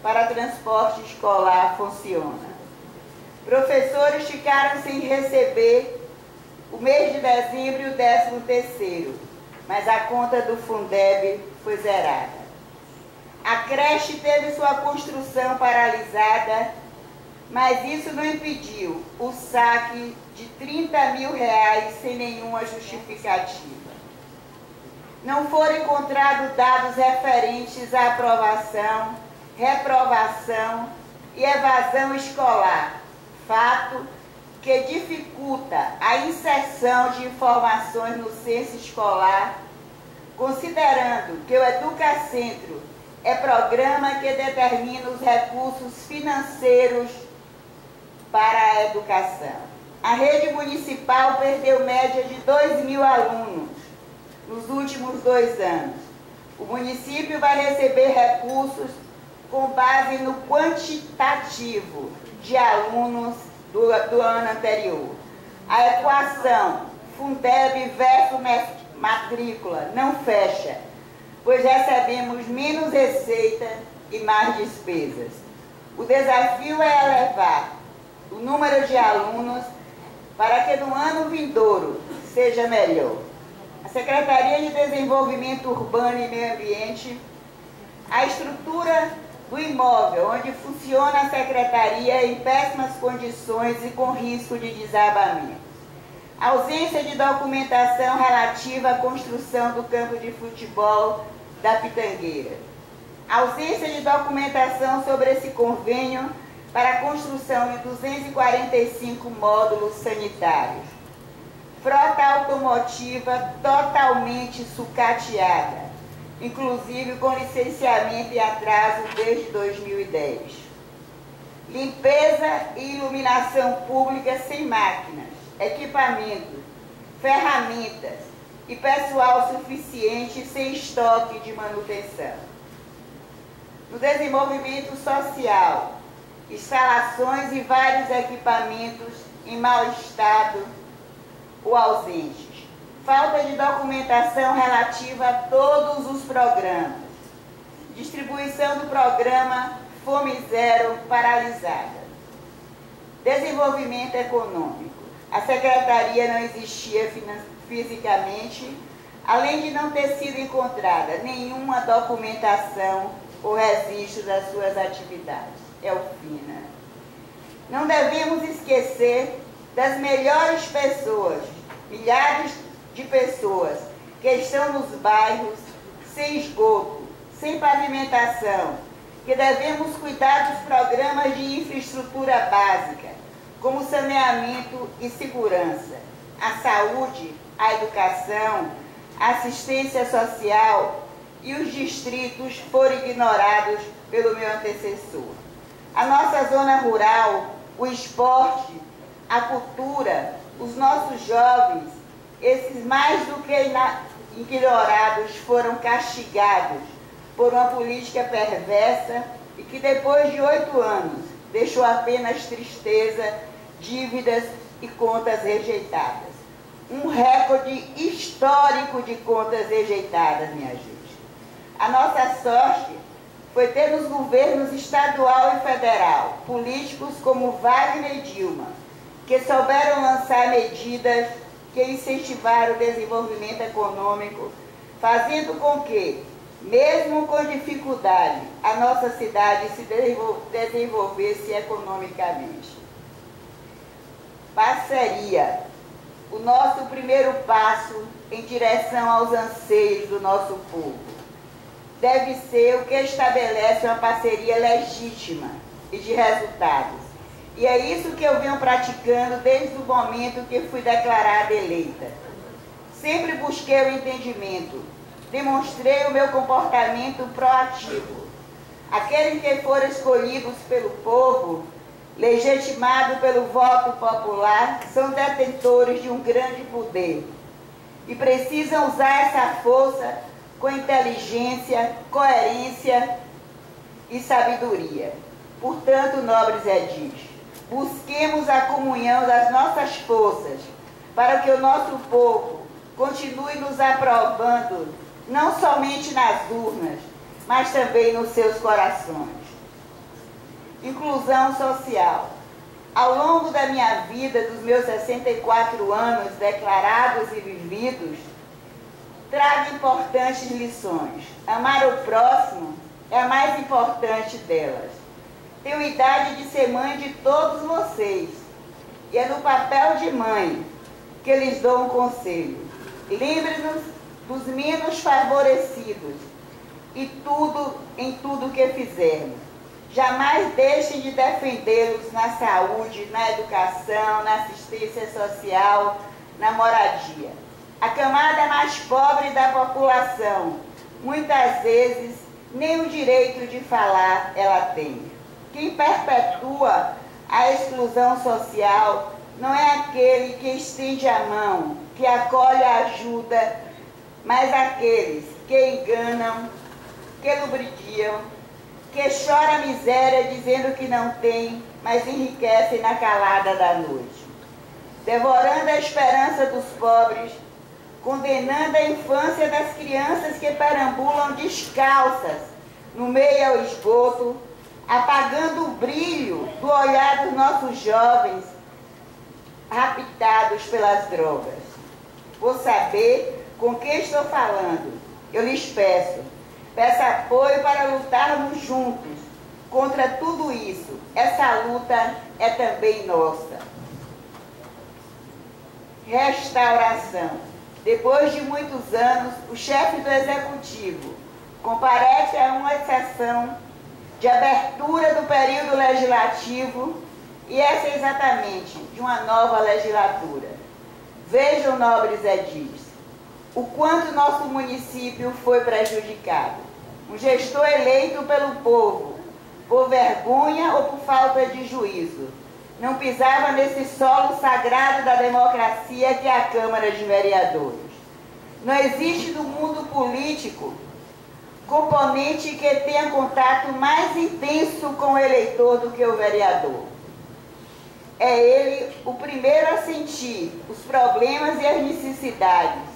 para transporte escolar funciona. Professores ficaram sem receber o mês de dezembro e o 13º, mas a conta do Fundeb foi zerada. A creche teve sua construção paralisada, mas isso não impediu o saque de R$30 mil sem nenhuma justificativa. Não foram encontrados dados referentes à aprovação, reprovação e evasão escolar, fato que dificulta a inserção de informações no censo escolar, considerando que o Educacentro é programa que determina os recursos financeiros para a educação. A rede municipal perdeu média de 2.000 alunos nos últimos 2 anos. O município vai receber recursos com base no quantitativo de alunos do ano anterior. A equação Fundeb versus matrícula não fecha, pois recebemos menos receita e mais despesas. O desafio é elevar o número de alunos para que no ano vindouro seja melhor. A Secretaria de Desenvolvimento Urbano e Meio Ambiente, a estrutura do imóvel onde funciona a Secretaria em péssimas condições e com risco de desabamento. A ausência de documentação relativa à construção do campo de futebol da Pitangueira. A ausência de documentação sobre esse convênio para a construção de 245 módulos sanitários. Frota automotiva totalmente sucateada, inclusive com licenciamento e atraso desde 2010. Limpeza e iluminação pública sem máquinas, equipamentos, ferramentas e pessoal suficiente sem estoque de manutenção. No desenvolvimento social, instalações e vários equipamentos em mau estado ou ausentes. Falta de documentação relativa a todos os programas. Distribuição do programa Fome Zero paralisada. Desenvolvimento econômico. A Secretaria não existia fisicamente, além de não ter sido encontrada nenhuma documentação ou registro das suas atividades. É o fim, né? Não devemos esquecer das melhores pessoas, milhares de pessoas que estão nos bairros sem esgoto, sem pavimentação, que devemos cuidar dos programas de infraestrutura básica, como saneamento e segurança, a saúde, a educação, a assistência social, e os distritos foram ignorados pelo meu antecessor. A nossa zona rural, o esporte, a cultura, os nossos jovens, esses mais do que ignorados foram castigados por uma política perversa e que depois de 8 anos deixou apenas tristeza, dívidas e contas rejeitadas. Um recorde histórico de contas rejeitadas, minha gente. A nossa sorte foi ter nos governos estadual e federal políticos como Wagner e Dilma, que souberam lançar medidas que incentivaram o desenvolvimento econômico, fazendo com que, mesmo com dificuldade, a nossa cidade se desenvolvesse economicamente. Parceria, o nosso primeiro passo em direção aos anseios do nosso povo. Deve ser o que estabelece uma parceria legítima e de resultados. E é isso que eu venho praticando desde o momento que fui declarada eleita. Sempre busquei o entendimento, demonstrei o meu comportamento proativo. Aqueles que foram escolhidos pelo povo, legitimados pelo voto popular, são detentores de um grande poder e precisam usar essa força com inteligência, coerência e sabedoria. Portanto, nobres edis, busquemos a comunhão das nossas forças para que o nosso povo continue nos aprovando, não somente nas urnas, mas também nos seus corações. inclusão social. Ao longo da minha vida, dos meus 64 anos declarados e vividos, trago importantes lições. Amar o próximo é a mais importante delas. Tenho idade de ser mãe de todos vocês, e é no papel de mãe que lhes dou um conselho. Lembre-nos dos menos favorecidos em tudo que fizermos. Jamais deixem de defendê-los na saúde, na educação, na assistência social, na moradia. A camada mais pobre da população, muitas vezes, nem o direito de falar ela tem. Quem perpetua a exclusão social não é aquele que estende a mão, que acolhe a ajuda, mas aqueles que enganam, que lubrifiam, que choram a miséria dizendo que não tem, mas enriquecem na calada da noite. Devorando a esperança dos pobres, condenando a infância das crianças que perambulam descalças no meio ao esgoto, apagando o brilho do olhar dos nossos jovens raptados pelas drogas. Vou saber com quem estou falando. Eu lhes peço apoio para lutarmos juntos contra tudo isso. Essa luta é também nossa. Restauração. Depois de muitos anos, o chefe do Executivo comparece a uma sessão de abertura do período legislativo, e essa é exatamente de uma nova legislatura. Vejam, nobres edis, o quanto nosso município foi prejudicado. Um gestor eleito pelo povo, por vergonha ou por falta de juízo, não pisava nesse solo sagrado da democracia que é a Câmara de Vereadores. Não existe no mundo político componente que tenha contato mais intenso com o eleitor do que o vereador. É ele o primeiro a sentir os problemas e as necessidades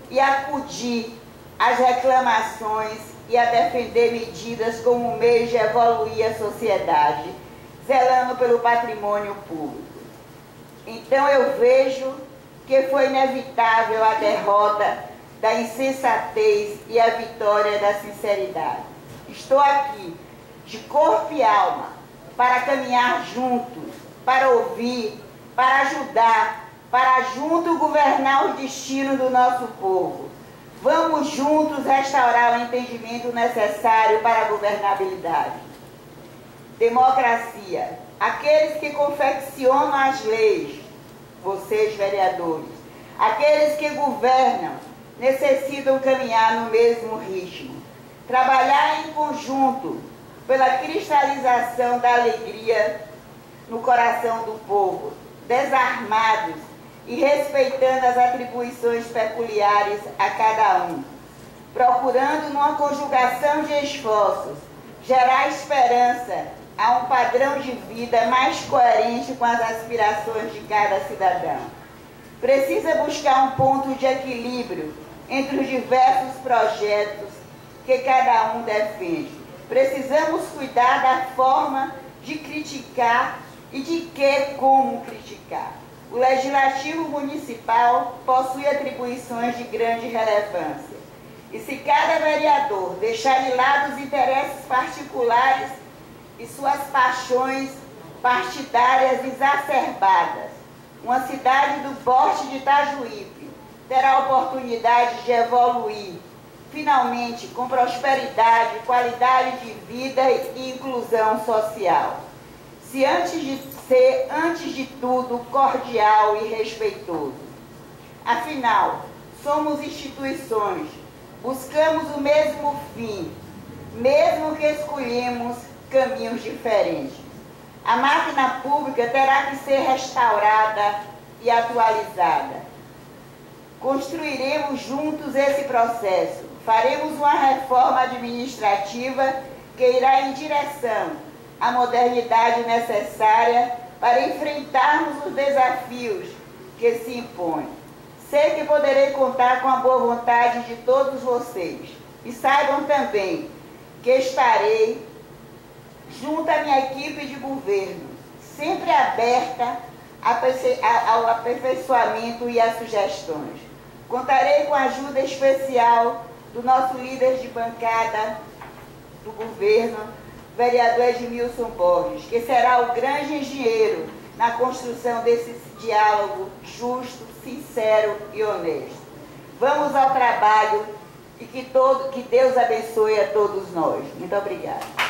e acudir às reclamações e a defender medidas como meio de evoluir a sociedade, zelando pelo patrimônio público. Então eu vejo que foi inevitável a derrota da insensatez e a vitória da sinceridade. Estou aqui, de corpo e alma, para caminhar juntos, para ouvir, para ajudar, para juntos governar o destino do nosso povo. Vamos juntos restaurar o entendimento necessário para a governabilidade. Democracia. Aqueles que confeccionam as leis, vocês vereadores, aqueles que governam, necessitam caminhar no mesmo ritmo. Trabalhar em conjunto pela cristalização da alegria no coração do povo, desarmados e respeitando as atribuições peculiares a cada um, procurando numa conjugação de esforços gerar esperança a um padrão de vida mais coerente com as aspirações de cada cidadão. Precisa buscar um ponto de equilíbrio entre os diversos projetos que cada um defende. Precisamos cuidar da forma de criticar e de como criticar. O Legislativo Municipal possui atribuições de grande relevância. E se cada vereador deixar de lado os interesses particulares e suas paixões partidárias exacerbadas, uma cidade do porte de Itajuípe terá a oportunidade de evoluir, finalmente, com prosperidade, qualidade de vida e inclusão social. Se antes de ser, antes de tudo, cordial e respeitoso. Afinal, somos instituições, buscamos o mesmo fim, mesmo que escolhemos caminhos diferentes. A máquina pública terá que ser restaurada e atualizada. Construiremos juntos esse processo. Faremos uma reforma administrativa que irá em direção à modernidade necessária para enfrentarmos os desafios que se impõem. Sei que poderei contar com a boa vontade de todos vocês. E saibam também que estarei junto à minha equipe de governo, sempre aberta ao aperfeiçoamento e às sugestões. Contarei com a ajuda especial do nosso líder de bancada do governo, vereador Edmilson Borges, que será o grande engenheiro na construção desse diálogo justo, sincero e honesto. Vamos ao trabalho e que Deus abençoe a todos nós. Muito obrigada.